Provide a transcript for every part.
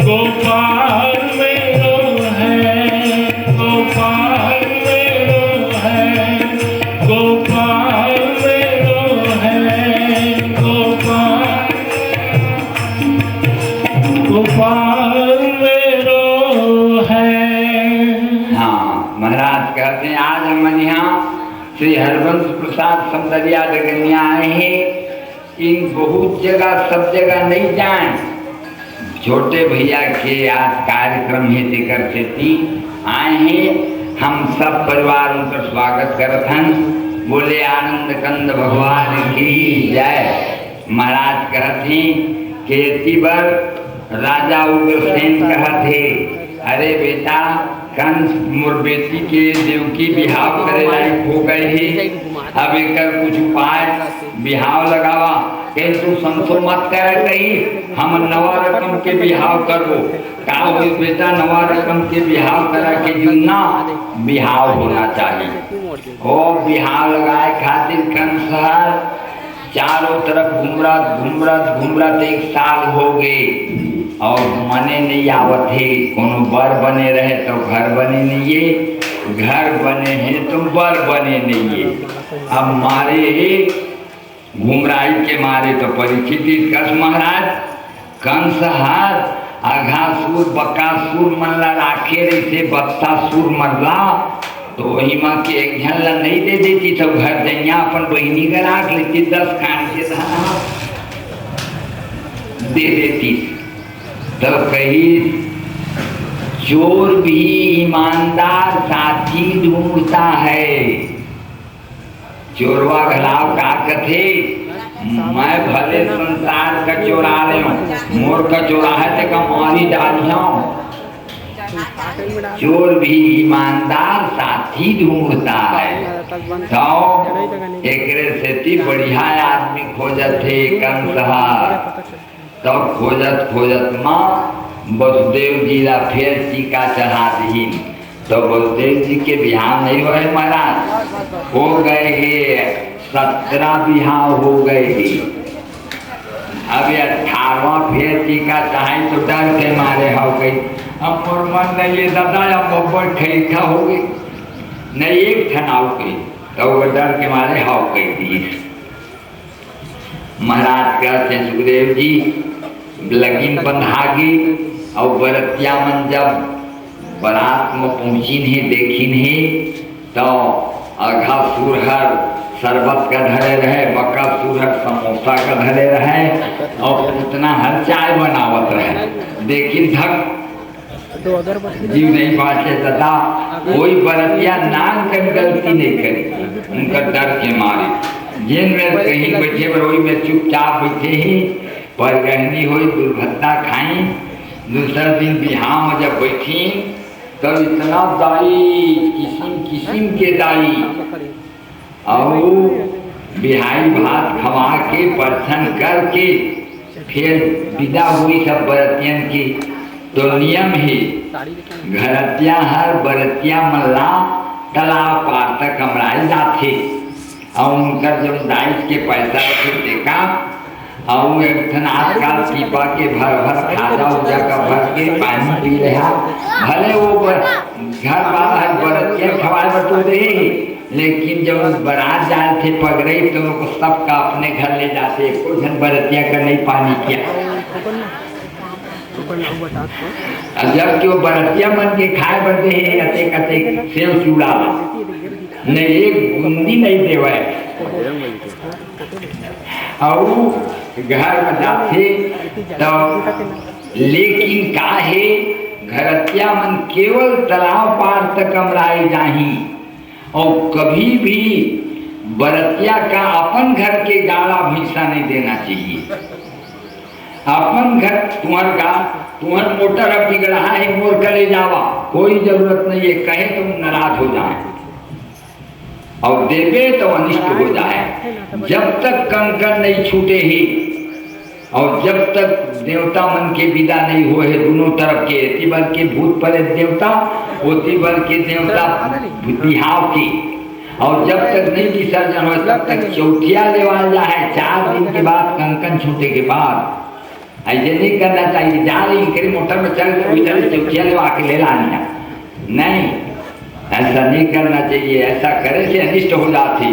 गोपाल मेरो है, गोपाल मेरो है, गोपाल मेरो है, गोपाल गोपाल मेरो है। हाँ, महाराज कहते हैं आज हम यहाँ श्री हरवंश प्रसाद समदरिया डगनिया आए हैं। इन बहुत जगह सब जगह नहीं जाए, छोटे भैया के आज कार्यक्रम है देकर से आए हैं। हम सब परिवार उनका स्वागत करत हन। बोले आनंद कंद भगवान की जय। महाराज कहते हैं कि इसी बार राजा उग्रसेन कहते, अरे बेटा कंस मोर बेटी के देवकी बिहाव करे लायक हो गए ही, अब एक कुछ उपाय बिहाव लगावा। कहीं तू संसो मत कर कही हम नवा रकम के बिहाव करबो। का हो बेटा नवा रकम के बिहाव करा के जुना बिहाव होना चाहिए। ओ बिहाव लगाए खातिर कंस चारों तरफ घुमरत एक साल हो गए और मने नहीं आवत है। कोनो बर बने रहे तो घर बने नहीं है, घर बने हैं तो बर बने नहीं है। अब मारे घुमराई के मारे तो परिस्थिति कस महाराज कंस हार अघासुर बकासुर मनला राखे रही से बत्तासुर मरला तो वही माँ के एक झल्ला नहीं दे देती, सब घर दैया अपन बहनी का राख लेती, 10 खान के धाना दे देती। तो कही चोर भी ईमानदार साथी ढूंढता है। चोरवा घलाव का कथे मैं भले संसार का चोरा ले मोर का चोरा है तो कमारी डालिया। चोर भी ईमानदार साथी ढूंढता है। तो एक से बढ़िया आदमी खोजत थे कंसहार। तो खोजत माँ वसुदेव जी ला फिर टीका चढ़ा दी। तो वसुदेव जी के बिहाव नहीं हुए महाराज, हो गए हे 17 बिहाव हो गए हे। अब 18वां फिर टीका चाहे तो डर के मारे हो गई। अब मन नहीं ये दादा अब बब्बर ठेठा हो गई नहीं एक ठनाव गई तो वो डर के मारे हो गई थी। महाराज कहते सुखदेव जी लगिन बंधागी और बरतिया मन जब बारात में पहुँचीन है देखीन है तो अघासुर हर शरबत का धरे रहे, बकासुर हर समोसा का धरे रहे और उतना हर चाय बनावत रहे। देखिन धक जीव नहीं बाटे दादा कोई बरतिया नाम कर गलती नहीं करी उनका डर के मारे। जिन में कहीं बैठे वही में चुपचाप बैठे ही पर गहनी हुई दुर्घटना खाई। दूसरा दिन बिहार में जब बैठी तब इतना दाई किस्म के दाई और बिहाई भात खवा के परछन करके फिर विदा हुई सब बरतियन की। तो नियम ही घरतिया हर बरतिया मल्ला तालाब पार तक कमराई जाते और उनका जब दाइश के पैसा देखा और एक ठन आजकल पीपा के भर खाजा उजा का भर के पानी पी रहा। भले वो घर वाला है बरतिया खवाए बटो दे, लेकिन जब बारात जाए थे पगड़े तो उनको सबका अपने घर ले जाते। कोई घर बरतिया का नहीं पानी किया। जबकि वो बरतिया मन के खाए बढ़ते हैं अतेक अतेक सेव चूड़ा नहीं एक बूंदी नहीं देवे और घर में जाते तो लेकिन काहे घरतिया मन केवल तालाब पार तक कमराए जाही और कभी भी बरतिया का अपन घर के गाड़ा भैंसा नहीं देना चाहिए। अपन घर तुम्हार मोटर अब बिगड़ा है मोर कर ले जावा, कोई जरूरत नहीं है। कहे तुम नाराज हो जाए और देवे तो अनिष्ट हो जाए। जब तक कंकड़ नहीं छूटे ही और जब तक देवता मन के विदा नहीं हुए है दोनों तरफ के तिबर के भूत परे देवता वो तिबर के देवता बिहाव की और जब तक नहीं विसर्जन हो तब तक चौथिया लेवाल जाए। 4 दिन के बाद कंकन छूटे के बाद ऐसे नहीं करना चाहिए। जा रही करी मोटर में चल के चौकिया ले आके ले लानी, नहीं ऐसा नहीं करना चाहिए। ऐसा करे से अनिष्ट हो जाती।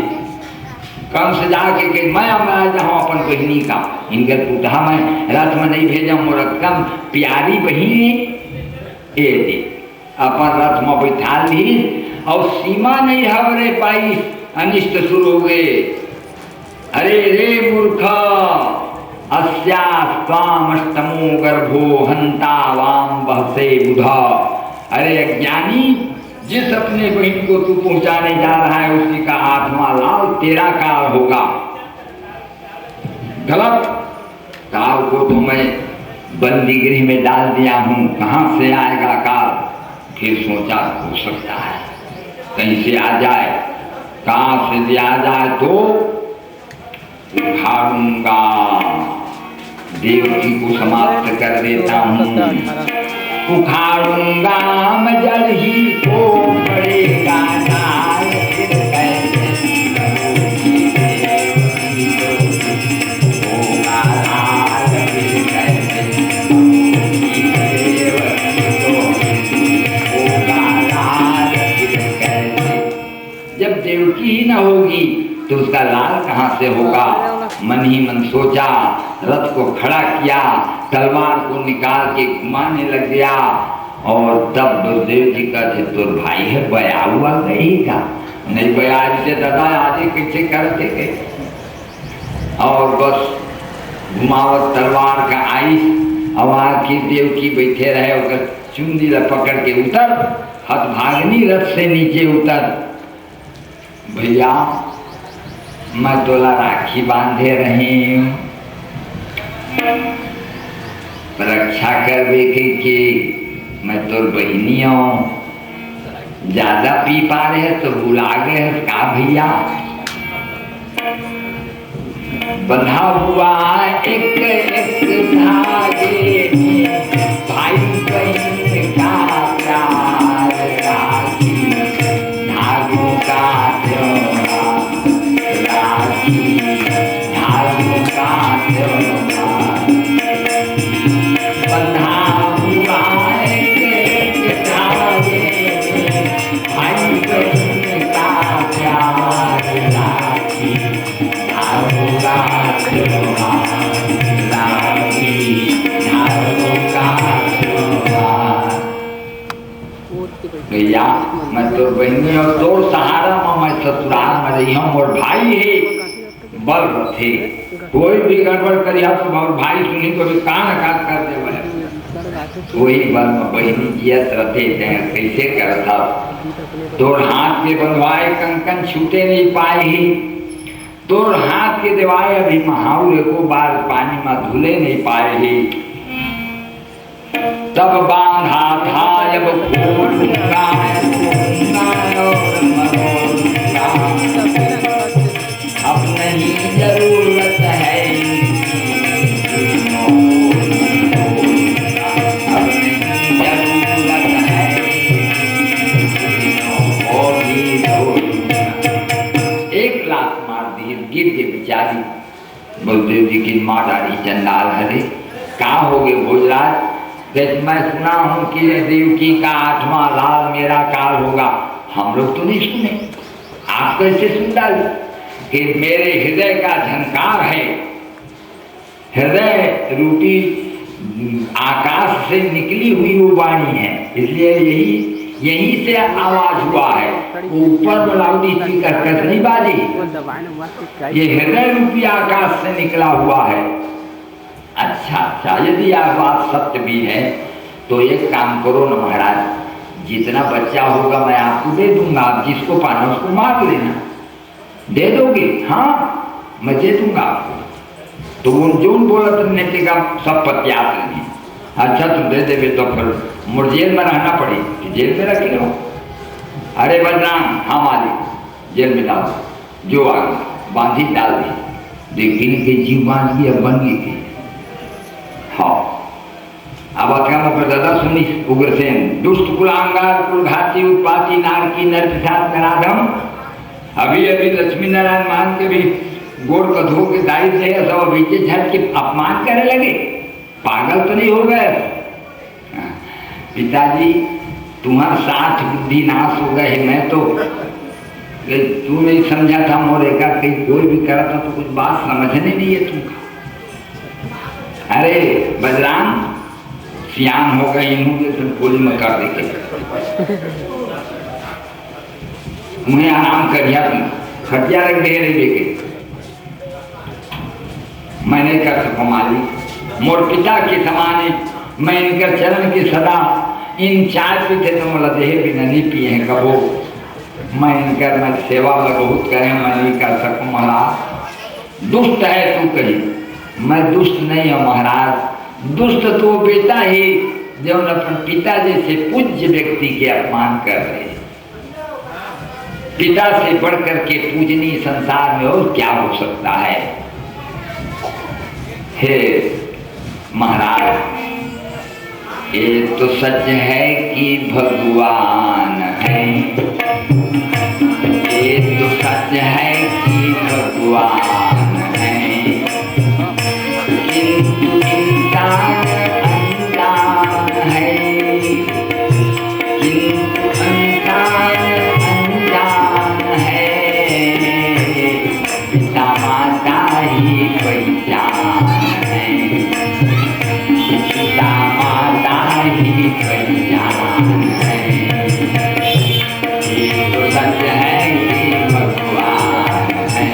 कम से जाके कि मैं जाऊँ अपन बहिनी का, इनके पुतहा मैं रथ में नहीं भेजा, मोर कम प्यारी बहिनी ए दे अपन रथ में बैठा ली और सीमा नहीं हवरे पाई, अनिष्ट शुरू हो गए। अरे रे मूर्ख, अस्यास्त्वाम अष्टमो गर्भो हंता वाम बहसे बुधा। अरे अज्ञानी, जिस अपने बहन को तू पहुंचाने जा रहा है उसी का आत्मा लाल तेरा काल होगा। गलत काल को तो मैं बंदी गृह में डाल दिया हूं, कहां से आएगा काल। फिर सोचा हो सकता है कहीं से आ जाए, कहां से भी आ जाए तो उखाड़ूंगा, देवकी को समाप्त कर देता हूं। उखाड़ूंगा मजल ही को पड़ेगा नाल, जब देवकी ही न होगी तो उसका लाल कहाँ से होगा। मन ही मन सोचा, रथ को खड़ा किया, तलवार को निकाल के घुमाने लग गया। और तब दुर्देव जी का तो भाई है, बया हुआ कहेगा नहीं, बया से दादा आदि कैसे करते गए। और बस घुमावत तलवार का आई, और की देवकी बैठे रहे, उधर चुंदी पकड़ के उतर, हथभागनी रथ से नीचे उतर। भैया मैं तोला राखी बांधे रही हूँ, रक्षा कर देखे कि मैं तो बहनी हूँ, ज्यादा पी पा रहे तो बुला गए का भैया। बंधा हुआ एक एक धागे भाई बहन का प्यार, राखी धागों का भैया मैं तो बहनी और तोर सहारा में मैं ससुराल में रही हूँ, और भाई है बल थे, कोई भी गड़बड़ करिया तो भाई सुनी तो भी कान काट कर दे। वही बल में बहनी जियत रहते थे, कैसे करता। तोर हाथ के बंधवाए कंकन छूटे नहीं पाए ही, तोर हाथ के दिवाए अभी महाउर को बार पानी में धुले नहीं पाए ही। तब बांधा था अब अब नहीं जरूरत है, अब नहीं जरूरत है, एक लात मार दी, गिर के बेचारी। बलदेव जी की माँ डाली चंडाल हरे, कहाँ हो गए भोजराज। मैं सुना हूं कि देवकी का 8वां लाल मेरा काल होगा। हम लोग तो नहीं सुने, आप कैसे सुन डाले कि मेरे हृदय का झंकार है, हृदय रूपी आकाश से निकली हुई वो वाणी है, इसलिए यही से आवाज हुआ है। ऊपर लाउडी स्पीकर कैसे नहीं बाजी, ये हृदय रूपी आकाश से निकला हुआ है। अच्छा, यदि यह बात सत्य भी है तो एक काम करो ना महाराज, जितना बच्चा होगा मैं आपको दे दूंगा, आप जिसको पाना उसको मार लेना। दे दोगे? हाँ मैं दे दूंगा आपको। तो वो जो बोला तुमने का सब पत्यास नहीं। अच्छा तुम दे देवे तो फिर मुझे जेल में रहना पड़े, तो जेल में रखे रहो। अरे बलराम, हाँ मालिक, जेल में डाल, जो आ बांधी डाल दी। लेकिन के जीव बांध की अब बन गई। हाँ अब पर दादा सुनी उग्रसेन, दुष्ट कुलांगार कुलघाती उत्पाती नारकी नरपिशाच नराधम। अभी लक्ष्मी नारायण मान के भी गोड़ का धो के दाई से सब बीचे झट के अपमान करने लगे। पागल तो नहीं हो गए? पिताजी तुम्हारा 60 बुद्धि नाश हो गए, मैं तो तू नहीं समझा था मोरे का, कहीं कोई भी करता तो कुछ बात समझने नहीं है तुमका। अरे बजराम सियान हो गए होंगे तो गोली में कर देखे, उन्हें आराम करिया, तुम खटिया रख दे रही लेके, मैं नहीं कर सकूं मालिक, मोर पिता के समान है, मैं इनका चरण की सदा इन चाय पीते तो मोला देह भी नहीं पिए हैं कबो, मैं इनकर मैं सेवा में बहुत करें, मैं नहीं कर सकूं महाराज। दुष्ट है तू कही, मैं दुष्ट नहीं हूँ महाराज, दुष्ट तो बेटा ही जो अपन पिता जैसे पूज्य व्यक्ति के अपमान कर रहे, पिता से बढ़कर के पूजनीय संसार में और क्या हो सकता है। हे महाराज, ये तो सच है कि भगवान है, ये तो सच है कि भगवान है, किंतु इंसान अनजान है, किंतु इंसान अनजान है, पिता माता ही पहचान है, पिता माता ही पहचान है, ये तो सच है कि भगवान है,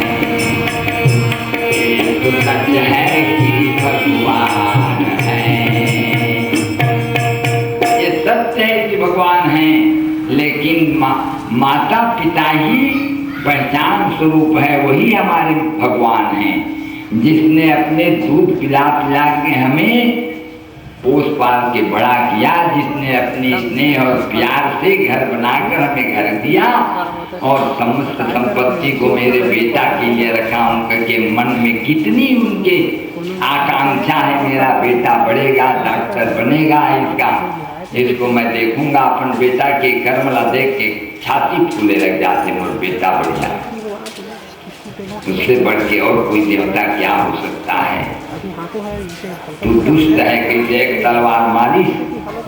ये तो सच है कि भगवान है, ये सत्य है कि भगवान है, लेकिन माता पिता ही पहचान स्वरूप है, वही हमारे भगवान हैं, जिसने अपने दूध पिला पिला के हमें पोस पाल के बड़ा किया, जिसने अपनी स्नेह और प्यार से घर बनाकर हमें घर दिया और समस्त संपत्ति को मेरे बेटा के लिए रखा। उनके मन में कितनी उनके आकांक्षा है, मेरा बेटा बढ़ेगा, डॉक्टर बनेगा, इसको मैं देखूंगा, अपन बेटा के कर्मला देख के छाती फूले लग जाते, मोर बेटा बढ़ जाए, उससे बढ़ के और कोई देवता क्या हो सकता है। तू दुष्ट है, कैसे एक तलवार मारी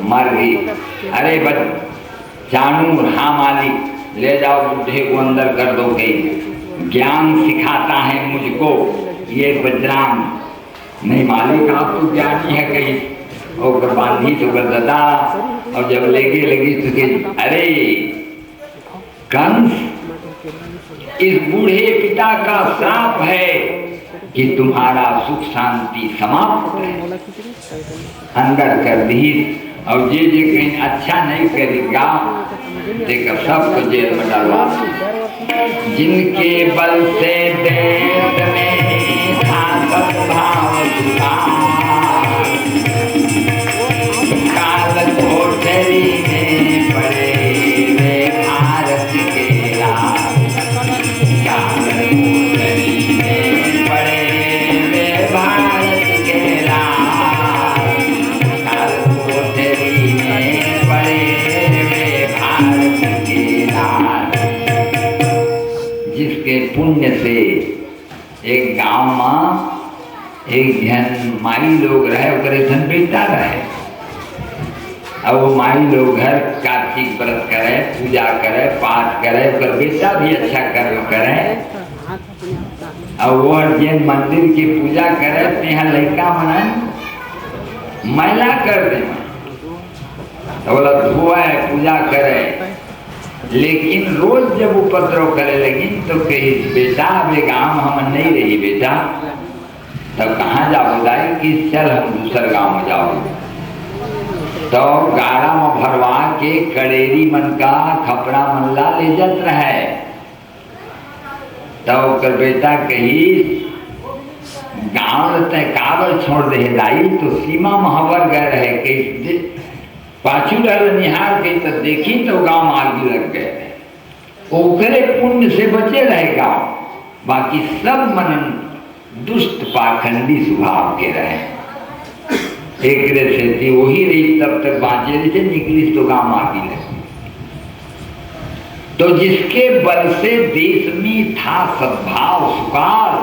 मर गई, अरे बच जानू, हाँ मालिक ले जाओ बुढ़े को अंदर कर दो, कहीं ज्ञान सिखाता है मुझको ये बजराम। नहीं मालिक आप तो ज्ञानी है, कहीं और बांधी तो कर दादा, और जब लेके लगी तो कही अरे कंस, इस बूढ़े पिता का श्राप है कि तुम्हारा सुख शांति समाप्त है, अंदर कर दी, और जे कहीं अच्छा नहीं करेगा देखो सबको जेल में डालवा। जिनके बल से देश में था सद्भाव काल कोठरी में पड़े वे भारत के लाल, काल कोठरी में पड़े वे भारत के लाल, काल कोठरी में पड़े वे भारत के लाल। जिसके पुण्य से एक गांव में एक जन माई लोग रहे, ओकरे धन बेटा रहे, अब वो माई लोग घर कार्तिक व्रत करे, पूजा करे, पाठ करे, ओकर बेटा भी अच्छा कर्म करे, और वो जिन मंदिर की पूजा करे तेहा लड़का मन मैला कर दे, बोला धोए पूजा करे, लेकिन रोज जब उपद्रव करे लगी तो कही बेटा अबे गाँव हम नहीं रही बेटा, तब कहाँ जाओ दाई कि चल हम दूसर गांव में जाओ, तो गाड़ा में भरवा के कड़ेरी मन का खपड़ा मल्ला ले जात रहे, तो कर बेटा कही गांव रहते काबर छोड़ दे दाई, तो सीमा महावर गए रहे, कही पाछू रहे निहार के तो देखी तो गांव में आग लग गए, ओकरे पुण्य से बचे रहे गांव, बाकी सब मन दुष्ट पाखंडी स्वभाव के रहे, एक से थी वही रही तब तक बाँचे रही, निकली तो गांव आगी लगी। तो जिसके बल से देश में था सद्भाव सुकाल,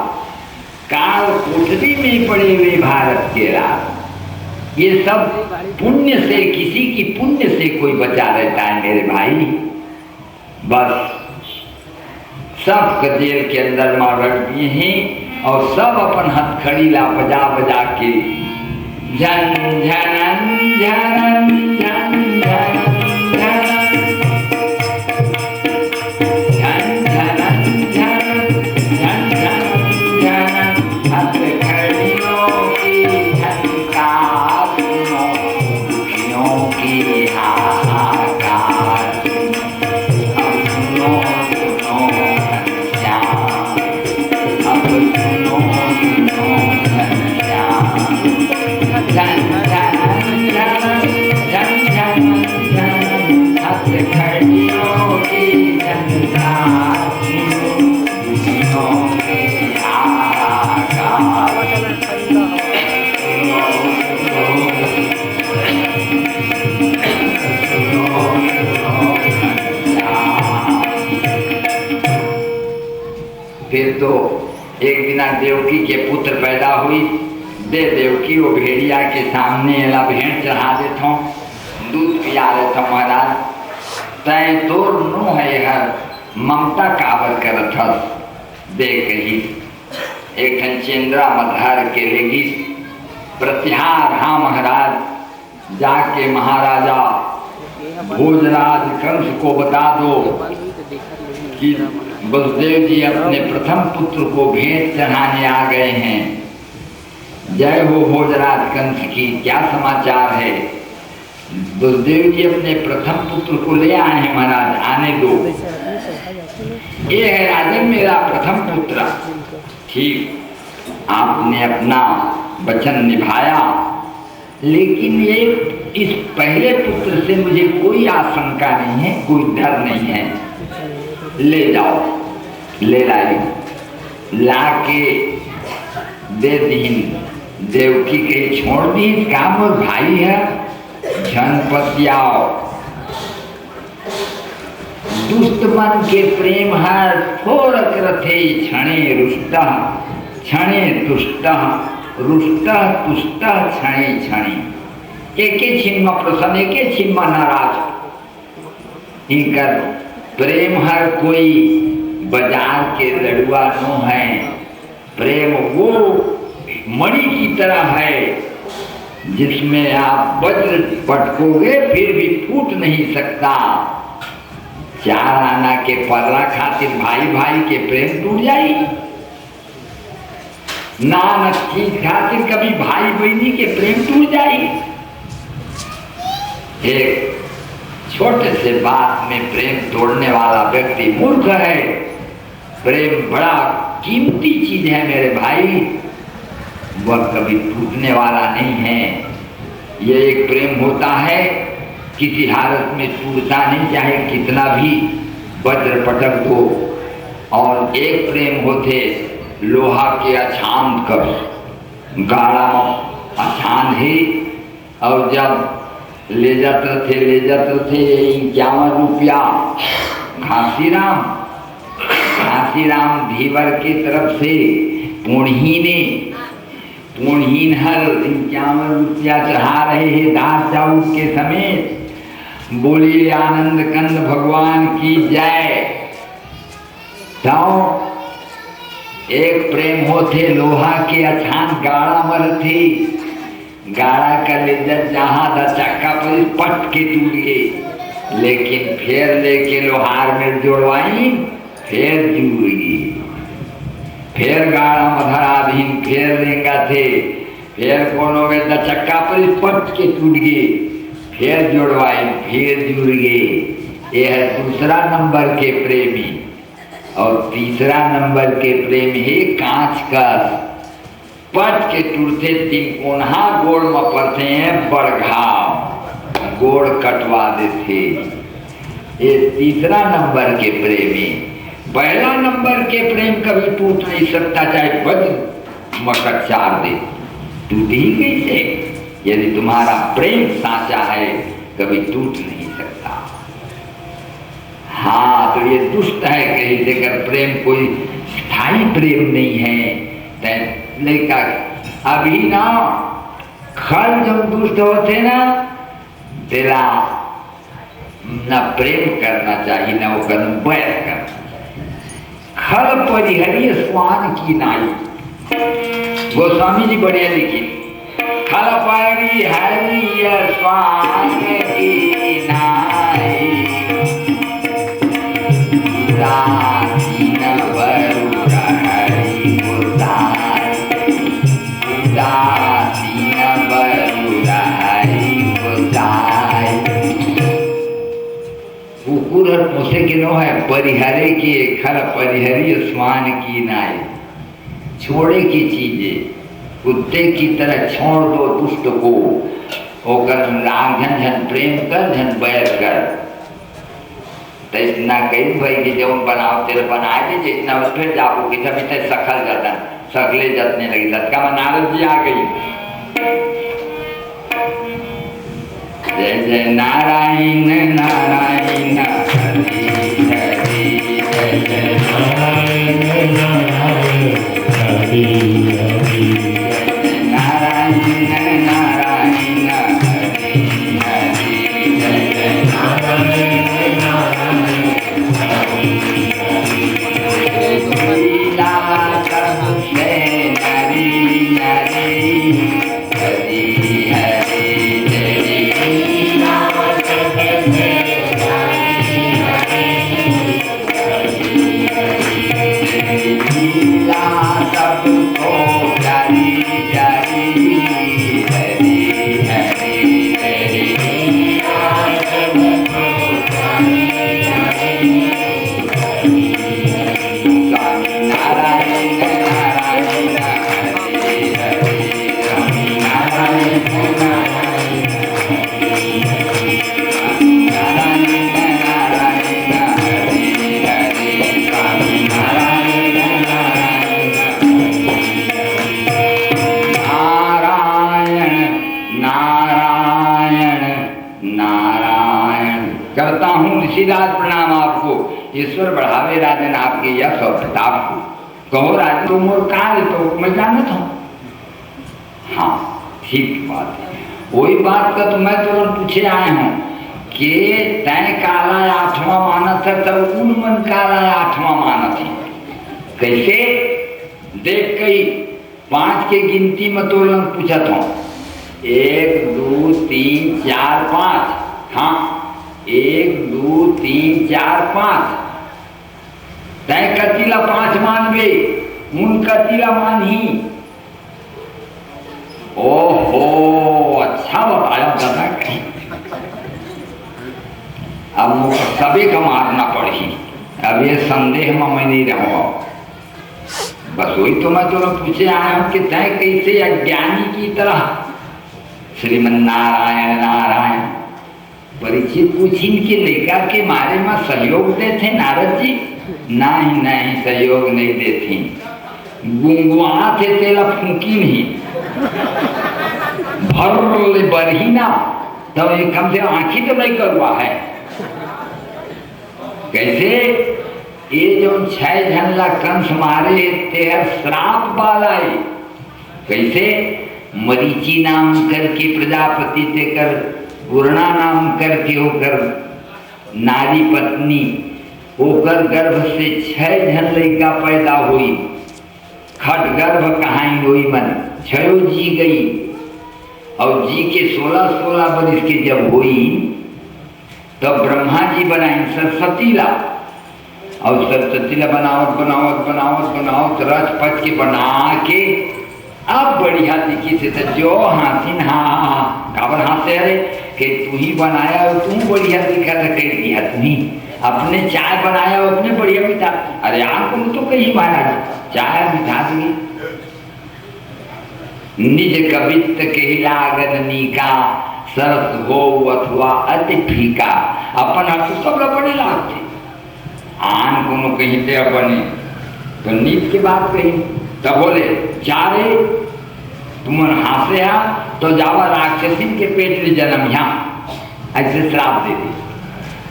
काल कोठरी में पड़े हुए भारत के राज, ये सब पुण्य से, किसी की पुण्य से कोई बचा रहता है मेरे भाई। बस सब जेल के अंदर मार रख दिए हैं और सब अपन हथखड़ीला बजा बजा के झन झनन झनन झन झनन झन झनन झनन झन झनन झनन हथखड़ियों की झनकार सुनो, दुखियों की हाहाकार अब सुनो सुनो घनश्याम, अब सुनो सुनो घनश्याम। झन झनन झनन झन झनन झनन हथखड़ियों की झनकार सुनो, दुखियों की हाहाकार सुनो सुनो घनश्याम। फिर तो एक दिन देवकी के पुत्र पैदा हुई। दे देवकी वो भेड़िया के सामने एला भेंट चढ़ा देता हूँ, दूध पिया देता हूँ महाराज। तय तोर नो है हर ममता काबर करत हस। देख ही एक ठन चेंद्रा मधार के लेगी प्रतिहार। हाँ महाराज, जाके महाराजा भोजराज कंस को बता दो कि बलदेव जी अपने प्रथम पुत्र को भेंट चढ़ाने आ गए हैं। जय हो भोजराज कंस की, क्या समाचार है? बलदेव जी अपने प्रथम पुत्र को ले आए हैं महाराज, आने दो। ये है राजन मेरा प्रथम पुत्र। ठीक, आपने अपना वचन निभाया, लेकिन ये इस पहले पुत्र से मुझे कोई आशंका नहीं है, कोई डर नहीं है। ले जाओ, ले लाई, ला के दे दीन। देवकी के छोड़ दी काम, और भाई है झनपतियाओ। दुष्ट मन के प्रेम हर थोरक रथे क्षणे रुष्ट, क्षणे तुष्ट, रुष्ट तुष्ट क्षणे क्षणे। एके छिन में प्रसन्न, एके छिन में नाराज। इनकर प्रेम हर कोई बाजार के लड़ुआ नो है। प्रेम वो मणि की तरह है जिसमें आप वज्र पटकोगे फिर भी फूट नहीं सकता। चार आना के पल्ला खातिर भाई भाई के प्रेम टूट जाई, नानक चीज खातिर कभी भाई बहनी के प्रेम टूट जाई। एक छोटे से बात में प्रेम तोड़ने वाला व्यक्ति मूर्ख है। प्रेम बड़ा कीमती चीज है मेरे भाई, वह कभी टूटने वाला नहीं है। ये एक प्रेम होता है, किसी हालत में टूटता नहीं, चाहे कितना भी वज्र पटक दो। और एक प्रेम होते लोहा के अछान कर, गाड़ा अछान ही, और जब ले जाते थे 51 रुपया घासीराम धीवर की तरफ से पूर्णहीन हर 51 रुपया चढ़ा रहे हैं दास जाऊद के समेत। बोलिए आनंद कंद भगवान की जय। जाओ, एक प्रेम होते लोहा के अछान गाड़ा मर थे, गाड़ा का लेजर जहां था चक्का पर पट के टूट गए, लेकिन फिर लेके लोहार में जोड़वाई, फिर जुड़ गई। फिर गाड़ा मधराधीन फिर लेंगा थे, फिर कोनो में चक्का पर पट के टूट गए, फिर जोड़वाई, फिर जुड़ गए। यह है दूसरा नंबर के प्रेमी। और तीसरा नंबर के प्रेम है कांच का पट के टूटते तीन कोन्हा गोड़ में पड़ते हैं, बड़घाव गोड़ कटवा देते। ये तीसरा नंबर के प्रेमी। पहला नंबर के प्रेम कभी टूट नहीं सकता, चाहे वज्र मशक चार दे, टूट ही कैसे? यदि तुम्हारा प्रेम साचा है कभी टूट नहीं सकता। हाँ, तो ये दुष्ट है कहीं देकर प्रेम कोई स्थायी प्रेम नहीं है। लेकिन अभी ना खल जब दुष्ट होते ना तेरा न प्रेम करना चाहिए न वो कर्म बैर करना चाहिए। खल परिहरिय स्वान की नाई, गोस्वामी जी बढ़िया लिखी, खल परिहरिय स्वान की नाई, उदासीन वरुण हरि उदार, उदासीन वरुण हरि उदार। कुकुर और पोसे के नो है परिहरे के खर परिहरी स्वान की नाई, छोड़े की चीजें कुत्ते की तरह छोड़ दो दुष्ट को, होकर राग झन झन प्रेम कर झन बैर कर। तो इतना कही भाई कि जब बनाओ तेरे बना दीजिए इतना फिर जाओ कि तभी तक सखल जाता सकले जतने लगी सत्का में नारद जी आ गई। जय जय नारायण नारायण हरि हरि, जय जय नारायण नारायण हरि हरि, नारायण नारायण हरि हरि, जय जय नारायण नारायण हरि हरि। लीला करम से नरी नरी, हरि हरि जय लीला करम से नरी नरी, लीला सबको जारी जारी, हरि हरि हरि लीला सबको जारी जारी, स्वामी नारायण नारायण हरि हरि, स्वामी नारायण नारायण हरि हरि, स्वामी नारायण नारायण हरि हरि, स्वामी नारायण नारायण हरि हरि। नारायण नारायण नारायण। करता हूँ ऋषिराज प्रणाम आपको, ईश्वर बढ़ावे राजन आपके यश और प्रताप को। कहो राजन तुम और काल तो मैं जानता हूँ। हाँ ठीक बात है, वही बात का तो मैं तुरंत पूछे आए हूँ कि तय काला आठवां मानत है तब उन मन काला आठवां मानत है। कैसे देख कई 5 के गिनती में तो पूछा था 1 2 3 4 5, हाँ 1 2 3 4 5, तय कतिला 5 मानवे उन कतिला मान ही। ओहो अच्छा बताया दादा, कहीं अब मुझे सभी का मारना पड़ी। अब ये संदेह में मैं नहीं रहूँगा, बस वही तो मैं तुम्हें पूछे आया हूँ कि तय कैसे अज्ञानी की तरह श्रीमन नारायण नारायण। परीक्षित पूछी के लेकर के मारे में सहयोग देते नारद जी? नहीं नहीं सहयोग नहीं देती, गुंगुआ थे तेला फूकी नहीं भर ले बरही ना, तो ये कम से आंखी तो नहीं करवा है। कैसे ये जो 6 झनला कंस मारे तेरा श्राप बालाई, कैसे मरीचि नाम करके प्रजापति ते कर पूर्णा नाम करके होकर नारी पत्नी होकर गर्भ से 6 झन लड़का पैदा हुई। खट गर्भ कहाई हुई मन 6 जी गई, और जी के 16 वर्ष के जब हुई तो ब्रह्मा जी बनाई सरस्वती ला, और सरस्वती ला बनावत बनावत बनावत बनावत रच पच के बना के अब बढ़िया दिखी से तो जो हासिन हाँ काबर हासे अरे कि तू ही बनाया और तू बढ़िया दिखा था, कह दिया तू ही अपने चाय बनाया और अपने बढ़िया बिठा। अरे यार तुम तो कहीं महाराज चाय बिठा दी निज कवित्त के लागन का सरस हो अथवा अति फीका, अपन हाथ सब बड़े लागते आन को कहीं ते अपने तो नीत की बात कही तो बोले चारे तुम हासे आ तो जावा राक्षसी के पेट में जन्म यहाँ, ऐसे श्राप दे दी।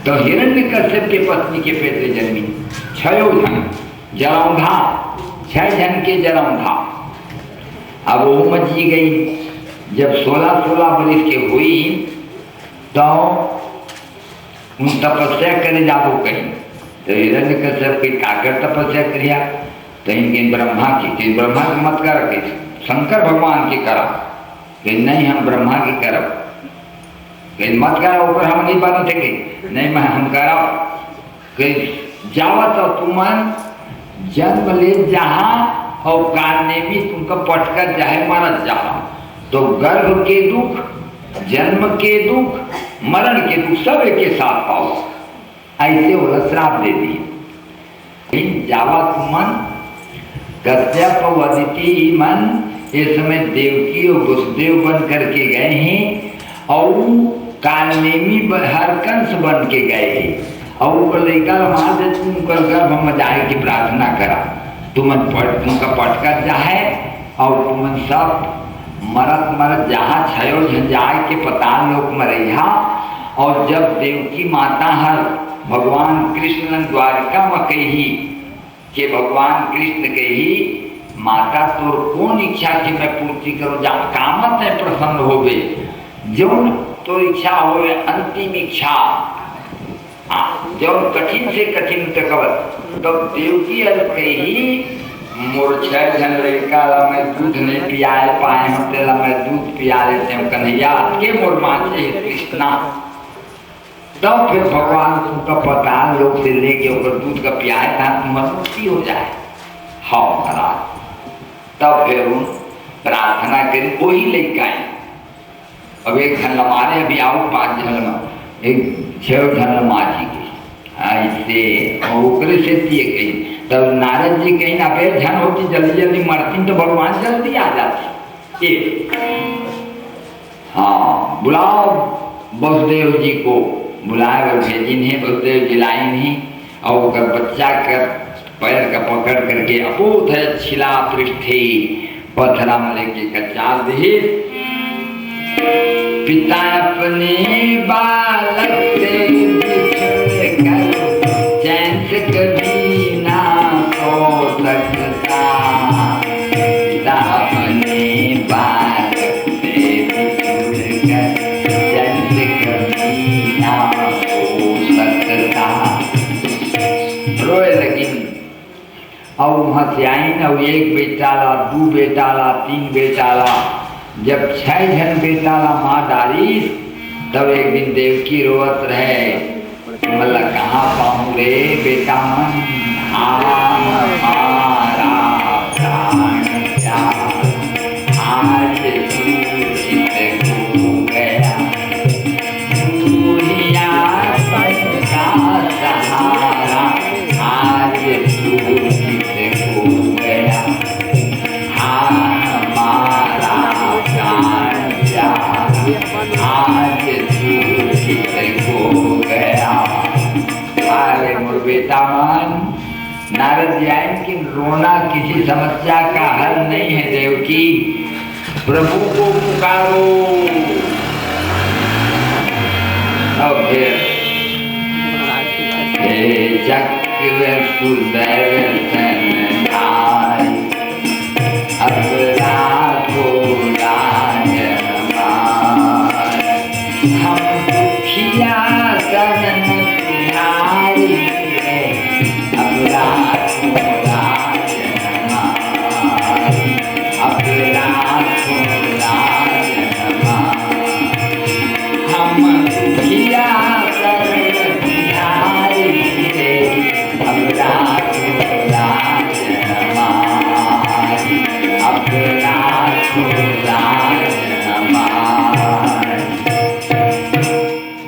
तो हिरण्यकश्यप के पत्नी के पेट में जन्मी 6 जन जलौंधा, 6 जन के जलौंधा। अब वो मची गई जब 16-16 वर्ष के हुई तो उन तपस्या करे जाबो कहीं तो हिरण्यकश्यप की काकर तपस्या करिया तो इनके ब्रह्मा की ब्रह्मा की मत कर के शंकर भगवान की करा कि नहीं हम ब्रह्मा की करब कि मत करा ऊपर हम नहीं बन सके नहीं मैं हम करब कि जावा तो तुमन जन्म ले जहाँ और कालने में तुमको पटकर जाए मरत जहाँ तो गर्भ के दुख जन्म के दुख मरण के दुख सब एक के साथ पाओ ऐसे वो श्राप दे दिए जावा तुमन कश्यप अदिति मन इस समय देवकी और वसुदेव बन करके गए हैं और कालनेमी हरकंस बन के गए हैं और लड़का वहां तुम गर्भ में जाए की प्रार्थना करा तुमका पटकर जाए और तुमन सब मरत मरत जहाँ छयो झंझाए के पताल लोक में रहा और जब देवकी माता हर भगवान कृष्ण द्वारिका में कही कि भगवान कृष्ण कही माता तोर कौन इच्छा की मैं पूर्ति करूँ जा कामत है प्रसन्न होवे जो तो इच्छा होवे अंतिम इच्छा जब कठिन से कठिन तकवत तब देवकी अर्थ कही मोर 6 जन लड़का मैं दूध नहीं पियाए पाए हम तेला मैं दूध पिया लेते हैं कन्हैया के मोर माचे कृष्णा तब फिर भगवान तुमका पता लोग से लेके ऊपर दूध का पियाए था तुम्हारी मुक्ति हो जाए हाँ महाराज तब फिर उन प्रार्थना करी वही लेके आए अब एक जन हमारे अभी आओ 5 जन एक 6 जन माझी के ऐसे ओकरे से दिए कहीं तब नारद जी कहीं ना फिर झन होती जल्दी जल्दी मरती तो भगवान जल्दी आ जाती हाँ बुलाओ वसुदेव जी को बुलाए और भेजी नहीं वसुदेव जिलाई नहीं और बच्चा कर पैर का पकड़ करके अपूत है छिला पृष्ठे पथरा में लेके कच्चा दे पिता अपने बालक से चैन से कभी ना सो सकता पिता अपने बालक से चैन से कभी ना सो सकता रोए लगी और वहाँ से आई न 1 बेटा ला 2 बेटा ला 3 बेटा ला जब 6 जन बेटा ला माँ डाली तब एक दिन देवकी रोवत रहे मतलब कहाँ पाऊँ रे बेटा मन हमारा प्राण आज हो गया दुनिया का सहारा आज हो गया हमारा प्राण आज हो गया अरे मोर बेटा मन नारद जी आए कि रोना किसी समस्या का हल नहीं है देवकी प्रभु को पुकारो और फिर हे चक्र सुदर्शन धारी अपना को हम दुखिया शरण तिहारी अपना हम दुखिया शरण तिहारी अपना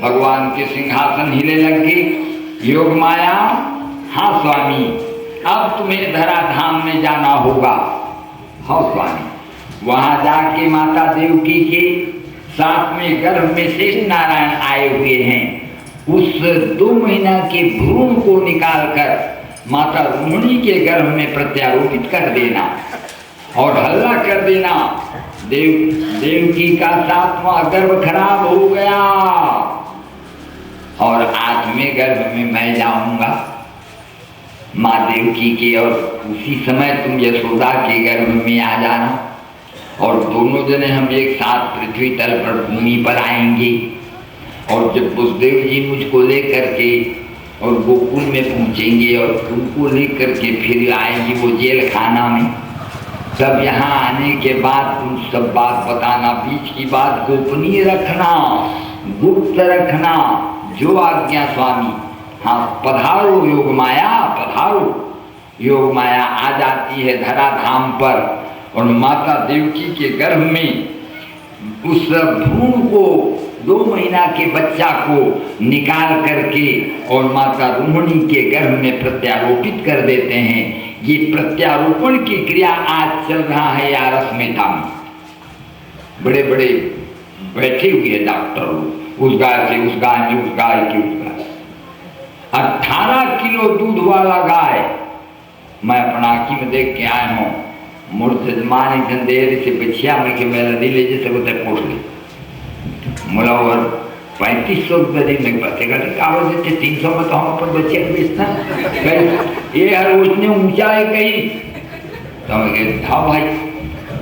भगवान के सिंहासन हिले लग गई योग माया हाँ स्वामी अब तुम्हें धराधाम में जाना होगा हाँ स्वामी वहां जाके माता देवकी के साथ में गर्भ में शेष नारायण आए हुए हैं उस 2 महीना के भ्रूण को निकालकर माता रुक्मिणी के गर्भ में प्रत्यारोपित कर देना और हल्ला कर देना देवकी का 7वां गर्भ खराब हो गया और 8वें गर्भ में मैं जाऊंगा माँ देवकी के और उसी समय तुम यशोदा के गर्भ में आ जाना और दोनों जने हम एक साथ पृथ्वी तल पर भूमि पर आएंगे। और जब वसुदेव जी मुझको लेकर के और गोकुल में पहुंचेंगे और उनको लेकर के फिर आएंगी वो जेल खाना में, तब यहाँ आने के बाद तुम सब बात बताना, बीच की बात गोपनीय रखना, गुप्त रखना, जो आज्ञा स्वामी। हाँ, पधारो योग माया, पधारो। योग माया आ जाती है धरा धाम पर और माता देवकी के गर्भ में उस भ्रूण को, 2 महीना के बच्चा को निकाल करके और माता रोहिणी के गर्भ में प्रत्यारोपित कर देते हैं। ये प्रत्यारोपण की क्रिया आज चल रहा है आरस मेटा में। बड़े बड़े बैठे हुए हैं डॉक्टर, उस गाय से उस गाय में, उस गाय की उस गाय। 18 किलो दूध वाला गाय मैं अपना आँखी में देख के आया हूँ। मोर जजमान एक देर से बिछिया में के मेरा दिल ले जैसे बोलते पोस ले मोला और 3500 रुपये दिन में बचेगा। कागज देते 300 में तो हम अपन बच्चे को बेचना कहीं ये हर उसने ऊंचा है कहीं तो मैं कह हाँ भाई।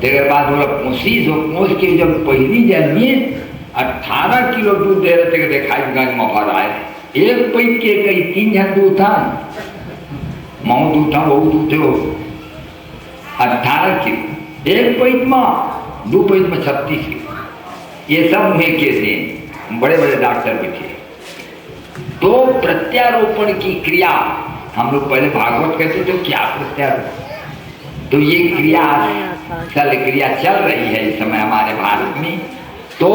तेरे बाद बोला पोस की जब पहली जन्मी 18 किलो दूध दे रहे थे, दिखाई गंज मफर आए एक पैक के कई 3 जन दूध था, मऊ दूध था, वो दूध थे, वो 18 किलो एक पैक में, 2 पैक में 36 किलो। ये सब मुहे के थे, बड़े बड़े डॉक्टर भी थे। तो प्रत्यारोपण की क्रिया हम लोग पहले भागवत कहते थे, क्या प्रत्यारोपण, तो ये क्रिया क्रिया चल रही है इस समय हमारे भारत में। तो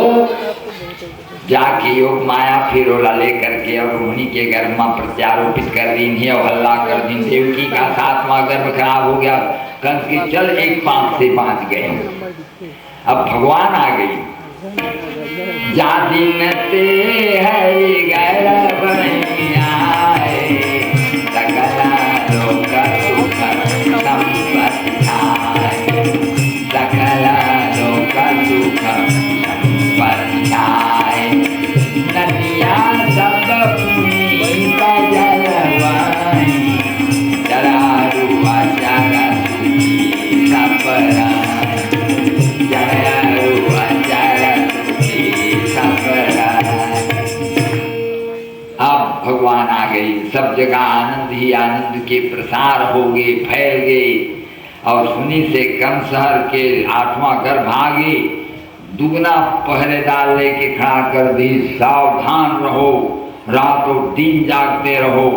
जाके योग माया फिर ओला लेकर के और रोहिणी के गर्भ में प्रत्यारोपित कर दी है और हल्ला कर दी। देवकी का 7वां गर्भ खराब हो गया, कंस के चल एक पांच से बांध गए। अब भगवान आ गई, जा दिन ते है गर्भ आए, सकला लोक सुख संपत्ति आए, सकला लोक सुख संपत्ति आए। नदिया सब पुनीत जलवाई, जरारू अचर सुखी सब राय, जरारू अचर सुखी सब राय। अब भगवान आ गई, सब जगह आनंद ही आनंद के प्रसार हो गए, फैल गए। और सुनी से कंसहर के 8वां गर्भ आ गए, दुगना पहरेदार लेके खड़ा कर दी, सावधान रहो, रातों दिन जागते रहो।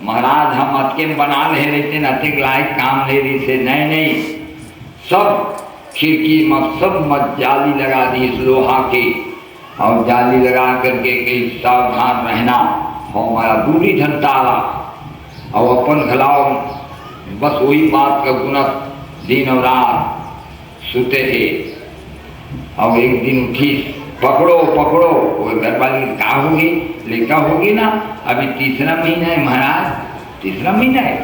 महाराज हम अतके बना ले रहते न अतिक लायक काम ले रही से नहीं, सब खिड़की में सब मत जाली लगा दी इस लोहा के, और जाली लगा करके कहीं सावधान रहना, हमारा दूरी धनताला और अपन खिलाओ। बस वही बात का गुना दिन और रात सुते है। और एक दिन उठी, पकड़ो पकड़ो, वो घर वाली क्या होगी, लेका होगी ना, अभी 3रा महीना है महाराज, 3रा महीना है,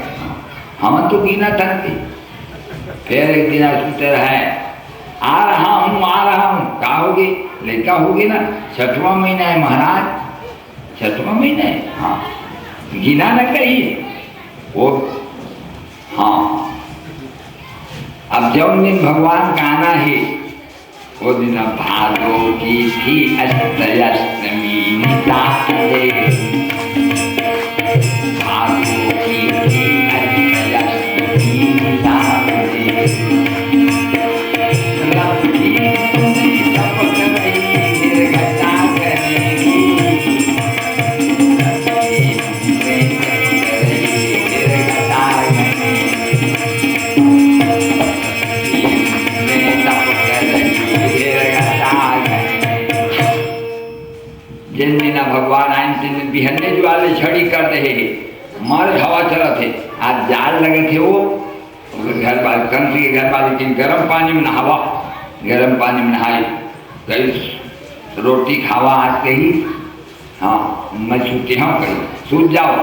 हम तो गिना थकते। फिर एक दिन सुते रहे, आ रहा हूँ क्या होगी, लेका होगी ना, 6वां महीना है महाराज, 6वां महीना है, हाँ गिना न कही वो। हाँ, अब जब दिन भगवान का आना है वो दिन भादो की थी अष्टमी निशाचरे, भादो की थी अष्टमी निशाचरे, लक्ष्मी तप करई निर्घटा करेगी, लक्ष्मी निर्घटा जिन दिन भगवान आए तीन दिन बिहन्ने जो वाले छड़ी कर दे, मारे हवा चला थे, आज जाल लगे थे वो घर वाले, कंस के घर वाले की गर्म पानी में नहावा, गर्म पानी में नहाई, कहीं रोटी खावा आज कहीं, हाँ मैं सूते हूँ कहीं, सूत जाओ,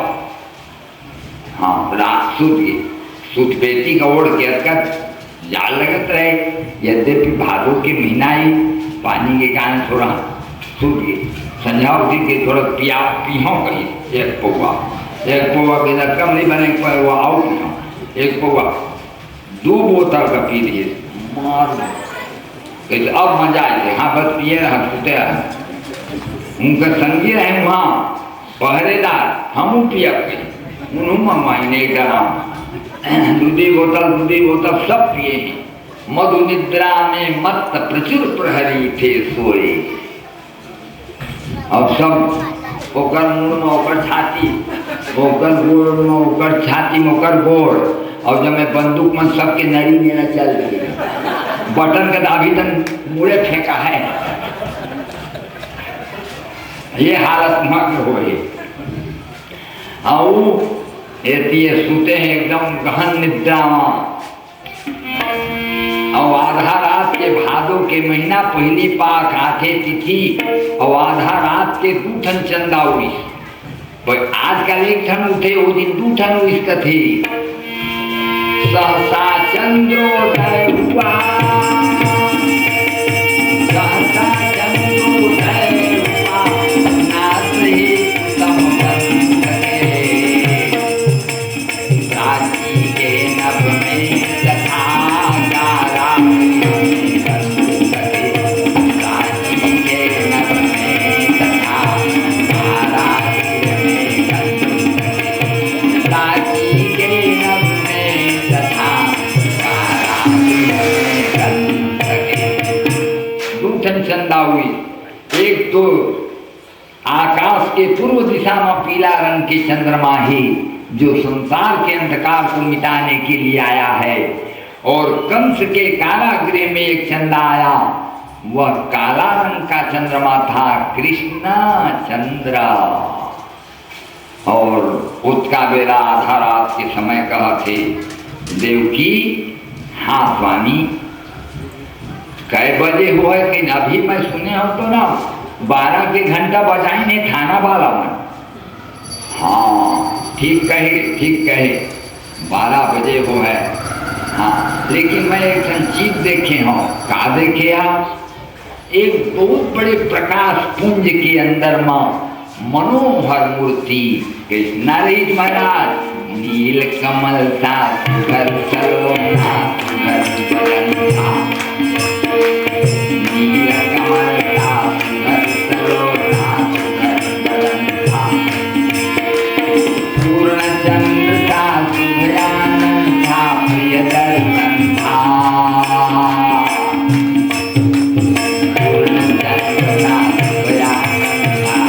हाँ रात सूत गई, सूत बेटी का ओढ़ के कर जाल लगत रहे। यद्यपि भादों के महीना ही पानी के कारण थोड़ा सूत गई, संझा उठी के थोड़ा पिया पीहों कहीं, एक पौवा बिना कम नहीं बने पर वो आओ पीहों, एक पौवा 2 बोतल का पी लिए, मार कहते अब मजा आए, हाँ बस पिए रहा सुते रहा। उनका संगी रहे वहाँ पहरेदार, हम पिया के उन्होंने मंगवाई एक दूधी बोतल सब पिए हैं। मधु निद्रा में मत प्रचुर प्रहरी थे सोए। अब सब ओकर मुंह में ओकर छाती, ओकर गोड़ में ओकर छाती में ओकर गोड़, और जब मैं बंदूक में सबके नरी मेरा चल रही बटन का दाभी तक मुड़े फेंका है। ये हालत मग्न हो है। ये सूते हैं एकदम गहन निद्रा में। और आधा रात के भादों के महीना पहली पाक आथे तिथि, और आधा रात के 2 ठन चंदा उड़ीस। आजकल 1 ठन उठे, वो दिन 2 ठन उड़ीस थे। सहसा चंद्रोदय हुआ, सहसा चंद्रोदय हुआ, नाथ ही समबंध के। प्राची के नभ में तथा चंदा हुई। एक तो आकाश के पूर्व दिशा में पीला रंग के चंद्रमा ही जो संसार के अंधकार को मिटाने के लिए आया है, और कंस के कारागृह में एक चंदा आया, वह काला रंग का चंद्रमा था कृष्ण चंद्र। और उसका बेला आधा रात के समय कहा थे देवकी, हाँ स्वामी कै बजे हुआ कि अभी मैं सुने हो तो ना 12 के घंटा बजाई नहीं थाना वाला मन। हाँ ठीक कहे 12 बजे हो है। हाँ लेकिन मैं एक चीज देखे हूँ। का देखे आप? एक बहुत बड़े प्रकाश पुंज के अंदर में मनोहर मूर्ति कृष्णारीज महाराज, नील कमल सा सुगर सलोना सुगर बदन था, नील कमल सा सुगर सलोना सुगर बदन था, पूर्ण चंद्र सा शुभयानंद था, प्रिय दर्शन था, पूर्ण चंद्र सा शुभयानंद था,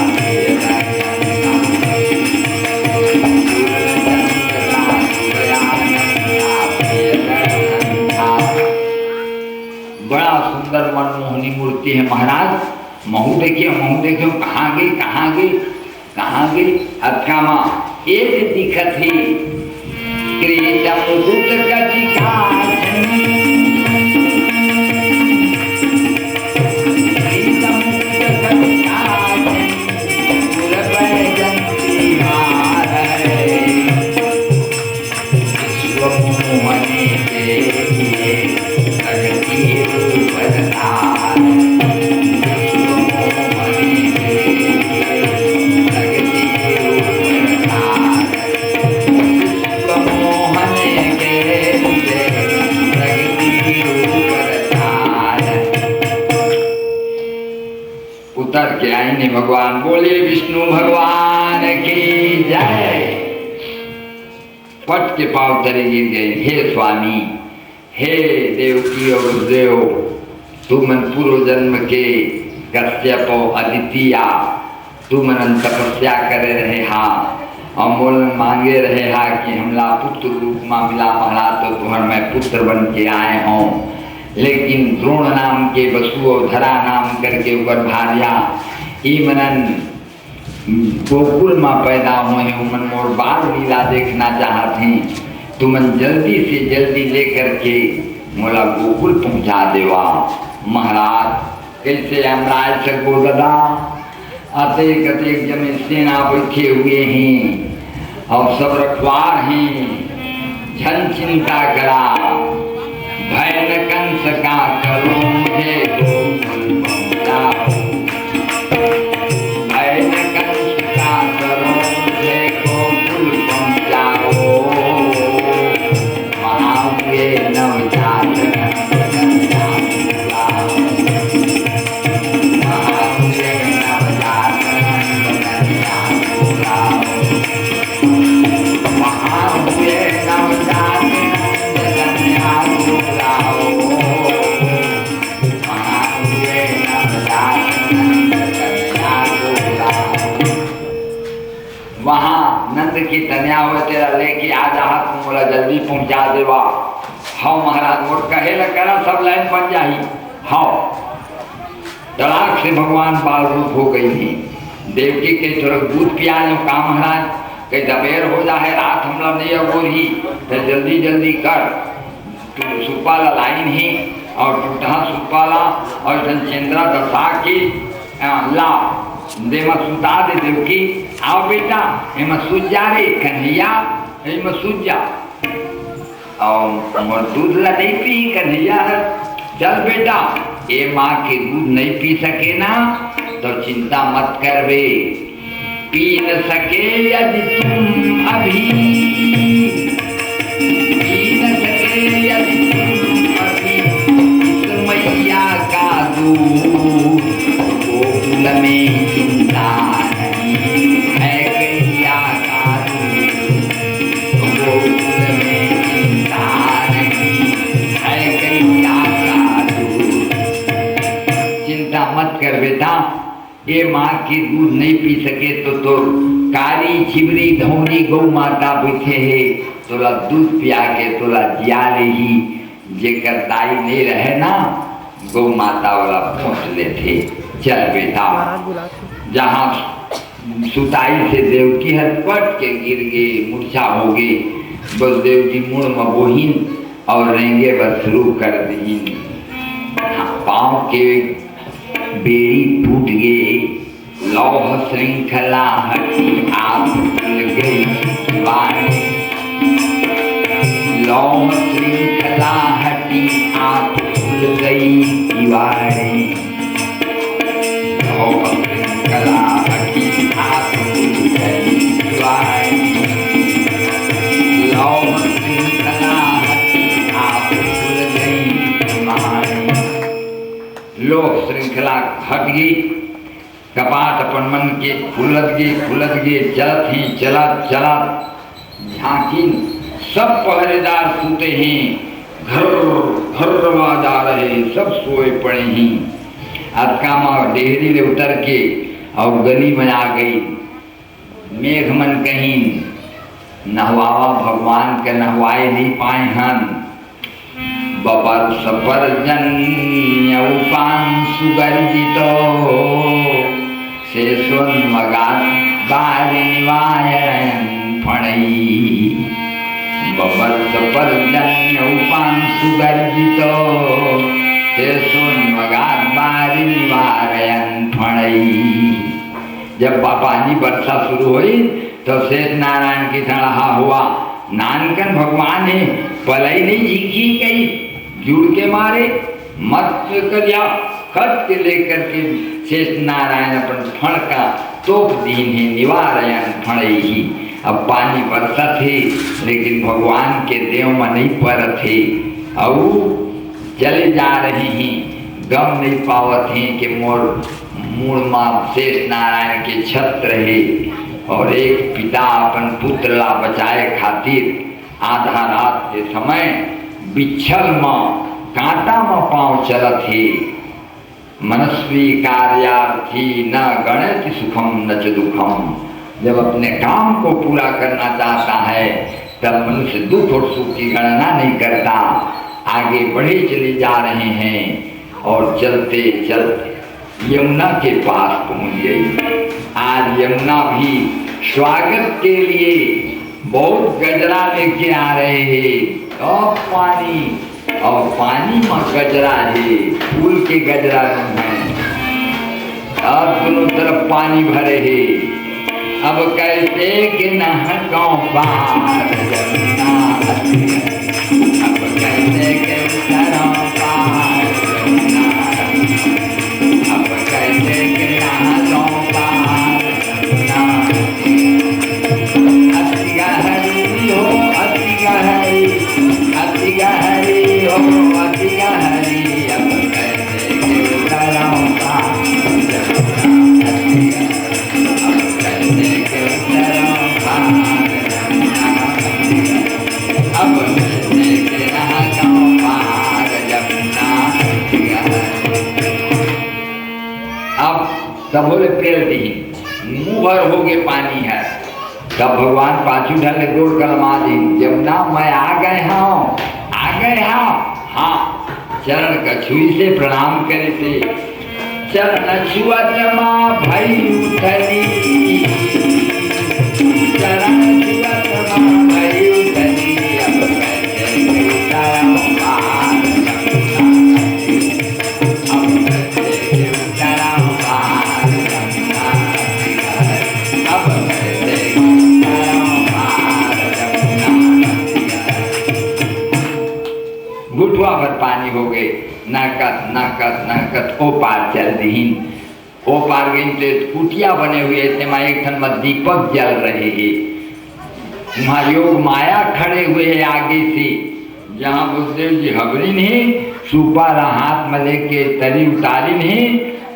प्रिय दर्शन था। बड़ा सुंदर मनमोहनी मूर्ति है महाराज। महू देखिए कहाँ गई अक्का माँ एक दिखत ही कृष्ण मुकुट उतर के आईने भगवान बोले विष्णु भगवान की जय। पट के पांव तले गिर गए। हे स्वामी, हे देवकी और देव, तुम पूर्व जन्म के कश्यप अदितिया, तुम तपस्या करे रहे हा और मोल मांगे रहे हा कि हमला पुत्र रूप में मिला पहला तो तुम्हार मैं पुत्र बन के आए हों। लेकिन द्रोण नाम के वसु और धरा नाम करके ऊपर भारिया मनन गोकुल में पैदा हुए उमन मोर बाल लीला देखना चाहते हैं। तुमन जल्दी से जल्दी लेकर के मोला गोकुल पहुंचा देवा। महाराज कैसे हमराज से गोददा अतेक अतेक जमे सेना बैठे हुए हैं और सब रखवार हैं। झन चिंता करा भय न कंस का करो मुझे गोकुल पहुंचाओ। भय न कंस का करो मुझे गोकुल पहुंचाओ। वहाँ हुए नवजात वहाँ नंद की तनिया हुए तेरा लेके आ जा, तुम बोला जल्दी पहुँचा देवा। हाँ महाराज मोर कहे ल करा सब लाइन बन जाही। हाँ तड़ाक से भगवान बाल रूप हो गई थी। देवकी के थोड़ा दूध पिया जो का महाराज कहीं दबेर हो जाए, रात हम लोग नहीं अगोर ही, तो जल्दी जल्दी कर सुपाला लाइन ही और टूटा सुपाला और चंद्रा दशा की ला देमा सुता दे देवकी। आओ बेटा एमा सूझ जा रे कन्हैया, एमा सूझ जा और दूध ला नहीं पी कन्हैया। चल बेटा ये माँ के दूध नहीं पी सके ना तो चिंता मत कर बे, पी न सके यदि तुम अभी, पी न सके यदि तुम अभी इस मैया का दूध, गोकुल में चिंता नहीं है गैया का दूध, गोकुल में चिंता नहीं है गैया का दूध। चिंता मत कर बेटा, ये माँ की दूध नहीं पी सके तो काली छिबरी धौरी गौ माता बैठे है, तोला दूध पिया के तोला जिया ले ही, जेकर दाई नहीं रहे ना गौ माता वाला पहुँच लेते। चल बेटा, जहाँ सुताई से देवकी हटपट के गिर गए, मूर्छा हो गई, बस देवकी मुड़ में बोहिन और रेंगे बस शुरू कर दी। पाँव के बेड़ी टूट गए, लौह श्रृंखला हटी आप खुल गई बाणी, लौह श्रृंखला हटी आप खुल गई दीवारें, लौह श्रृंखला हटी आप खुल गई दीवारें, लौह श्रृंखला हटी आप खुल गई दीवारें। लोक श्रृंखला हट गई, कपाट अपन मन के खुलत गए चलत ही चलत चलत झांकी सब पहरेदार सूते हैं, घर घर आवाज आ रहे, सब सोए पड़े हैं। अतकामा डेहरी ले उतर के और गली में आ गई, मेघ मन कहीं नहवावा भगवान के नहवाए नहीं पाए हन, बबर सपर जन्यौपान सुगर्जितो से स्वन्मगात बार निवायन फणई, बबर सपर जन्यौपान सुगर्जितो से स्वन्मगात बार निवारयन फणई। जब पानी वर्षा शुरू हुई तो शेष नारायण की सड़हा हुआ, नानकन भगवान ने पलई नहीं झीकी गई, जुड़ के मारे मत करिया खत के लेकर के शेष नारायण अपन फण का तोप दीन है निवारयन फणई ही। अब पानी बरसा थे लेकिन भगवान के देव में नहीं पर थे और चले जा रहे हैं, गम नहीं पावत हैं कि मोर मूल माँ शेष नारायण के छत्र है। और एक पिता अपन पुत्र ला बचाए खातिर आधा रात के समय बिच्छल में कांटा में पाँव चलत है, मनस्वी कार्यार्थी न गणित सुखम न च दुखम। जब अपने काम को पूरा करना चाहता है तब मनुष्य दुख और सुख की गणना नहीं करता, आगे बढ़े चले जा रहे हैं और चलते चलते यमुना के पास पहुंच गई। आज यमुना भी स्वागत के लिए बहुत गजरा लेके आ रहे हैं और पानी में गजरा है, फूल के गजरा है और दोनों तरफ पानी भरे है। अब कैसे कि न गाँव पार यमुना, अब कैसे के तरह पार यमुना, अब कैसे के न गाँव पार यमुना। अति गहरी हो अति गहरी, अति गहरी हो अति गहरी, अब कैसे के तरह पार यमुना, अति गहरी अब सब बोले पेल दी, मुँह भर हो गए पानी है तब भगवान पाछू ढले गोड़ कलमा दी, जब ना मैं आ गए हाँ, हाँ चरण कछुई से प्रणाम करे थे। चरण छुअत माँ भई उठली, चरण छुअत माँ भई उठली, अब कैसे उतरम पार, अब कैसे उतरम पार, अब कैसे उतरम पार। घुटवा भर पानी हो गए, नकत ओ पार चल दीन। ओ पार गई तो कुटिया बने हुए थे, वहाँ एक ठन में दीपक जल रहे हैं। वहाँ योग माया खड़े हुए हैं आगे से, जहाँ बुद्धदेव जी हबरी नहीं सुपारा हाथ में लेके तरी उतारी नहीं,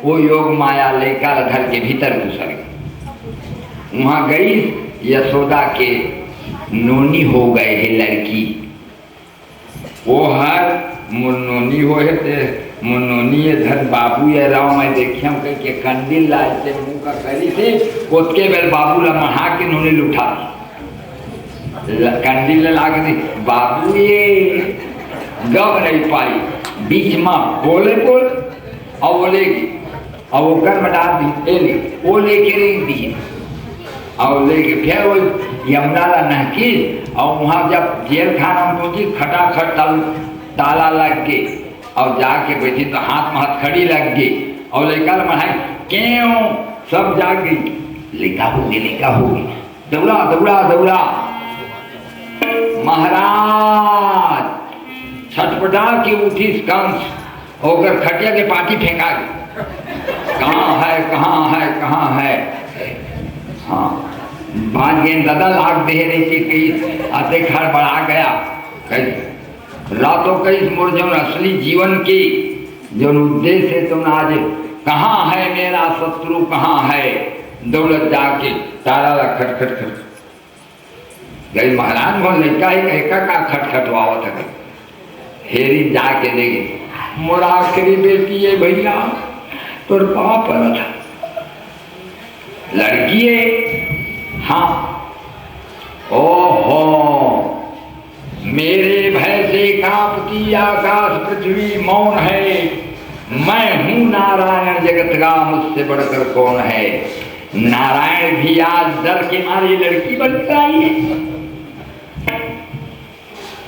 वो योग माया लेकर घर के भीतर घुस गई। वहाँ गई यशोदा के नोनी हो गए है लड़की, वो हर मुन्नोनी हो थे, मुन्नोनी धन बाबू ये राव मैं देखिए के कंडिल लाते मुँह का करी थे, उसके बेल बाबू ला महा के नोनी लुठा कंडिल ला के दी, बाबू ये गब नहीं पाई, बीच में बोले बोल और बोलेगी और वो कर बटा दी, वो लेके रख दी और लेके फिर वो यमुना ला नहकी, और वहाँ जब जेल खाना पहुँची खटाखट ताला लग गए और जाके बैठी तो हाथ में हाथ खड़ी लग गई और लेकर बढ़ाई क्यों सब जाग गई, लिखा होगी दौड़ा महाराज छटपटा के उठी कंस होकर खटिया के पाटी फेंका गई, कहाँ है। हाँ भाग गए, दादा लाग दे रही थी, कई आते खड़ बढ़ा गया, कई रातों कई मोर जो असली जीवन की जो उद्देश्य है, तुम आज कहाँ है मेरा शत्रु, कहाँ है, दौलत जाके तारा ला खट गई। महाराज बोल लड़का ही कहेगा का खटखटवावत है, हेरी जाके देखे मोरा आखिरी बेटी है भैया, तोर पाप पर था लड़की है। हाँ ओहो मेरे भय से कांपती आकाश पृथ्वी मौन है, मैं हूँ नारायण जगत का, मुझसे बढ़कर कौन है। नारायण भी आज डर के मारे लड़की बन कर आई है,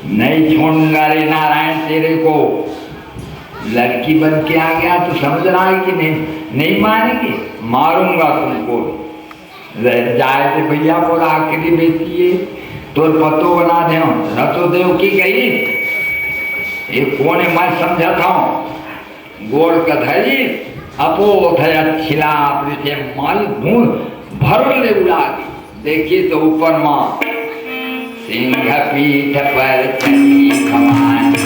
नहीं छोड़ूंगा रे नारायण तेरे को, लड़की बन के आ गया तो समझ रहा है कि नहीं मारेंगे, मारूंगा तुमको। जाए थे भैया बोला आखिरी बेटी है तोर पतो बना दे, न तो देव की गई ये कोने मैं समझा था गोड़ कधरी अपोथ छिला पृथ्वी माल धूल भर ले उड़ा दी। देखिए तो ऊपर माँ सिंह पीठ पर चली भवानी,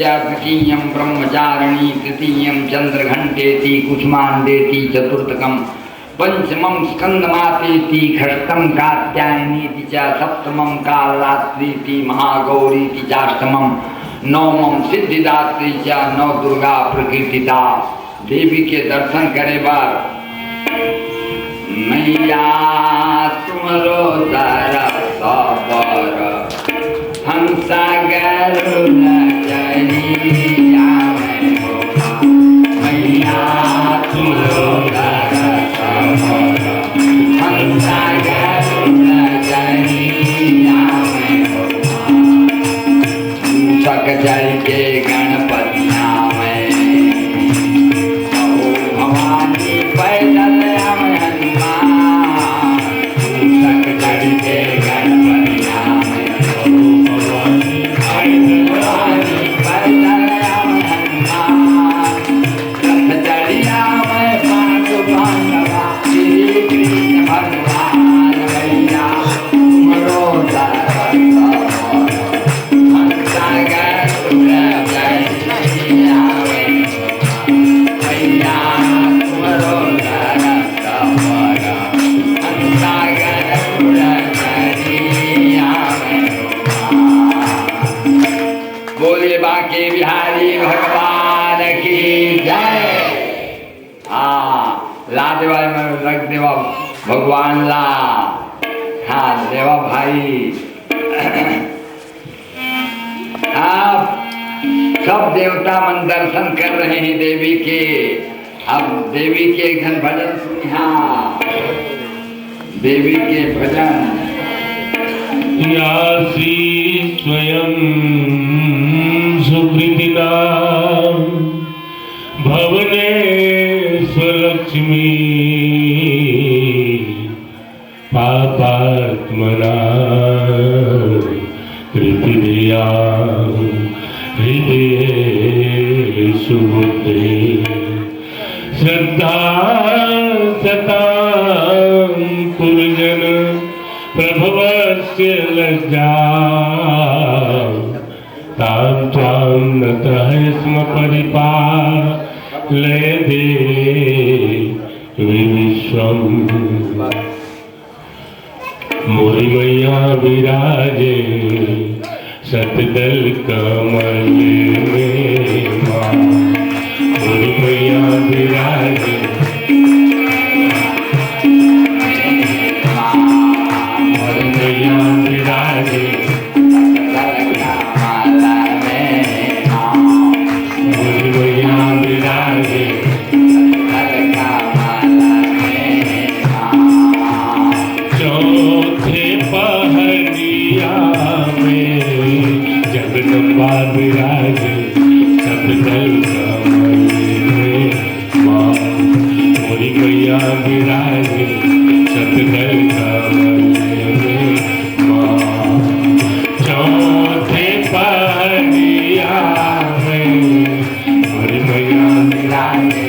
द्वितीयं ब्रह्मचारिणी, तृतीयं चंद्रघंटेति, कुसुमांडेति, चतुर्थकं पंचमं स्कंदमातेति, षष्ठं कात्यायनीति च, सप्तमं कालरात्रीति, महागौरीति चाष्टमं, नवमं सिद्धिदात्री च, नौ दुर्गा प्रकृतिता। देवी के दर्शन करे बार मैया तुमरो तरस पर हंसा गरुड़ चलिया मैया तुमरो तरस पर हंसा गरुड़ चलिया सक जल के गणपतिया में बिहारी भगवान की जय। हाँ ला देवा में रख देवा भगवान ला। हाँ देवा भाई। आप सब देवता मन दर्शन कर रहे हैं देवी के। अब देवी के घन भजन सुनिया, देवी के भजन। यासी स्वयं सुकृतिना भवने स्वलक्ष्मी पापात्मना कृतिया हृदय सुबुद्धे श्रद्धा सता कुर्जन प्रभवस्य लज्जा तां त्वां नतः स्म परिपालयते विश्वम्। मोहि मैया विराजे सतदल कमल में मां। मोहि मैया विराजे मैया विराजे मोहि मैया विराजे चौथे पहरिया में जगदम्बा विराजे सतदल कमल में मां। मोहि मैया विराजे सतदल कमल में मां। चौथे पहरिया में मोहि मैया विराजे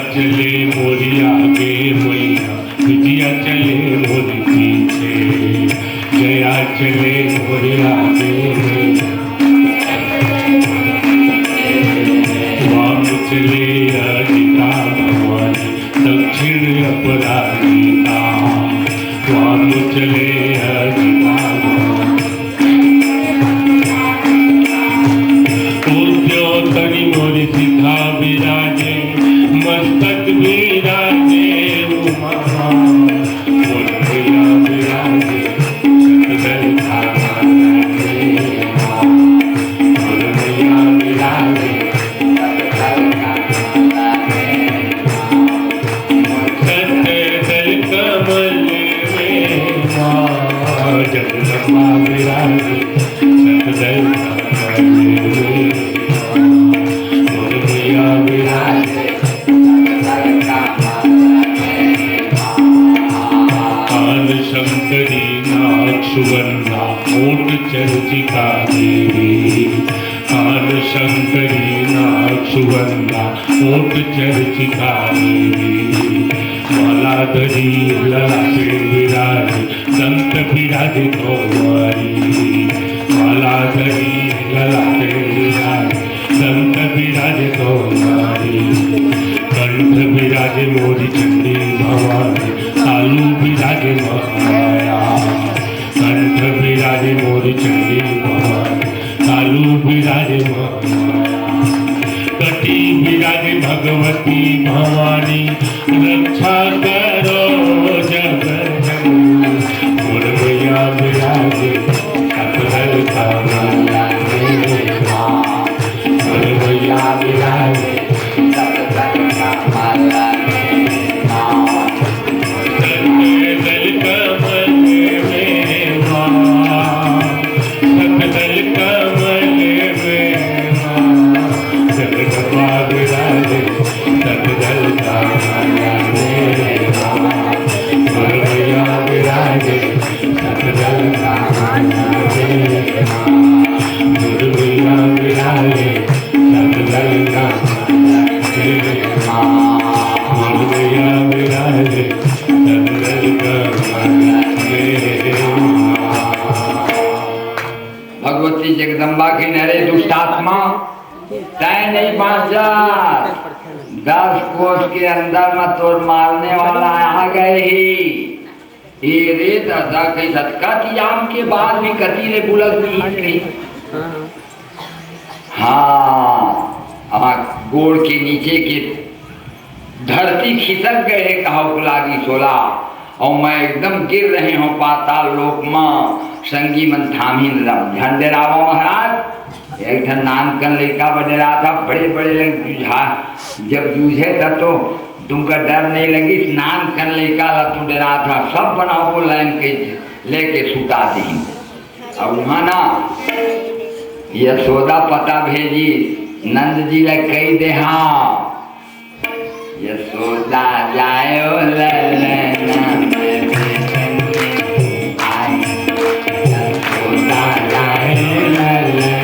चले मोरी आगे मैया विजया चले मोरी पीछे। जया चले मोरी आगे वाम चले अजिता भवानी दक्षिण अपराजिता। वाम चले अजिता उद्योतनी मोरी सिद्धा विराजे मस्तक विराजे उमा। मोहि मैया विराजे सतदल कमल में मां। मोहि मैया विराजे सतदल कमल में मां। जगदम्बा विराजे सतदल कमल में मां। मोहि मैया विराजे शंकरी नाग सुवर्णा ओट चर्चिका देवी। कान शंकरी नाग सुवर्णा ओट चर्चिका देवी। मालाधरी ललाटे विराजे दंत विराजे कौमारी। मालाधरी ललाटे विराजे दंत विराजे कौमारी। कंठ विराजे मोरी चंडी भवानी तालू विराजे महामाया। कंठ विराजे मोरी चंडी भवानी तालू विराजे महामाया। कटी विराजे भगवती भवानी रक्षा करो जगत। मोर मैया विराजे सतदल कमल में मां। मोर मैया विराजे सतदल कमल में मां। सतदल कमल में मां। सतदल कमल में मां। जगदम्बा विराजे सतदल कमल में मां। मोर मैया विराजे सतदल कमल में मां। मोर मैया विराजे सतदल कमल में मां। मोर मैया विराजे सतदल कमल में मां। भगवती जगदम्बा की नरे दुष्टात्मा तय नहीं बाँच जा। 10 कोस के अंदर में तोर मारने वाला आ गए ही ये रे दादा कई कति आम के बाद भी कति ने बुलक नहीं हाँ गोड़ के नीचे के धरती खिसक गए कहा लागी सोला और मैं एकदम गिर रहे हूँ पाताल लोक में संगी मन थामीन ध्यान दे रहा महाराज एक ठन नानकन लड़का बने रहा था बड़े बड़े लग जूझा जब जूझे था तो तुमका डर नहीं लगी स्नान कर लड़का ला तू डरा था सब बनाओ को लाइन के लेके सुता दी अब वहाँ ना यशोदा पता भेजी नंद जी ले कही दे हाँ यशोदा जायो ललना में आई यशोदा जायो ललना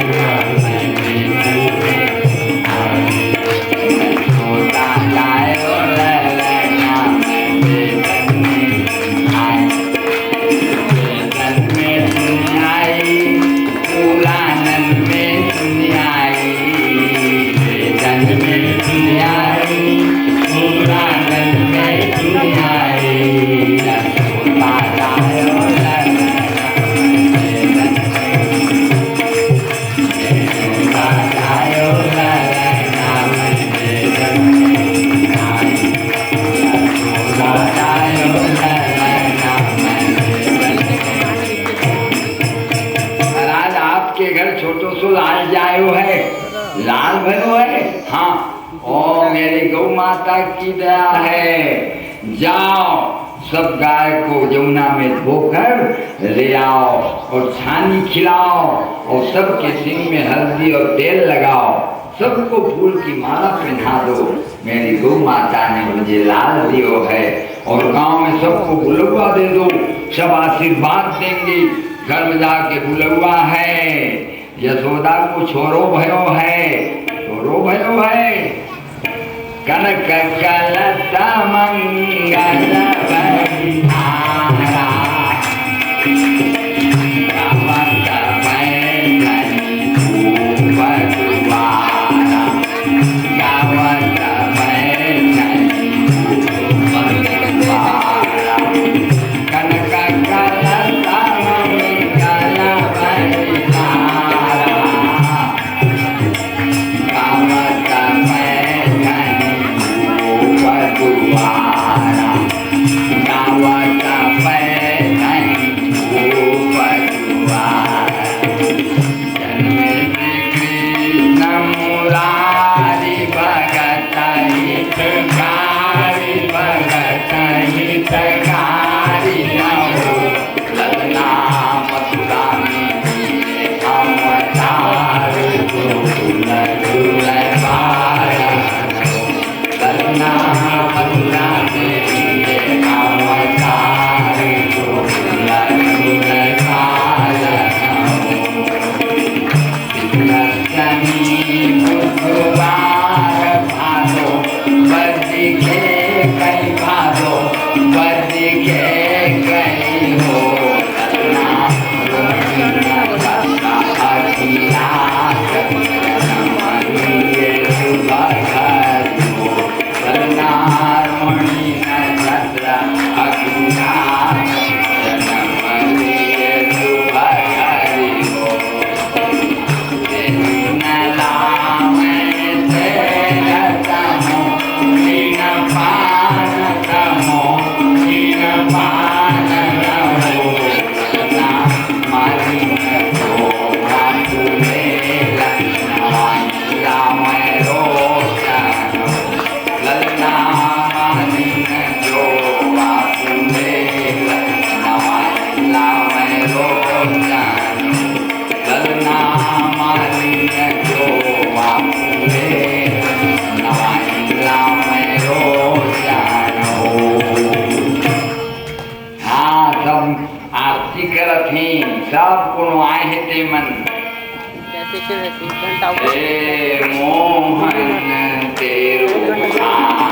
लाल भरो है हाँ ओ मेरी गौ माता की दया है जाओ सब गाय को यमुना में धोकर ले आओ और छानी खिलाओ और सबके सिंग में हल्दी और तेल लगाओ सबको फूल की माला पहना दो मेरी गौ माता ने मुझे लाल दियो है और गांव में सबको बुलवा दे दो सब आशीर्वाद देंगे घर में जाके बुलवा है यशोदा को छोरो भयो है कनक कलता मंगल बलिहारा सब कोनो आए है ते मन मोहन तेरो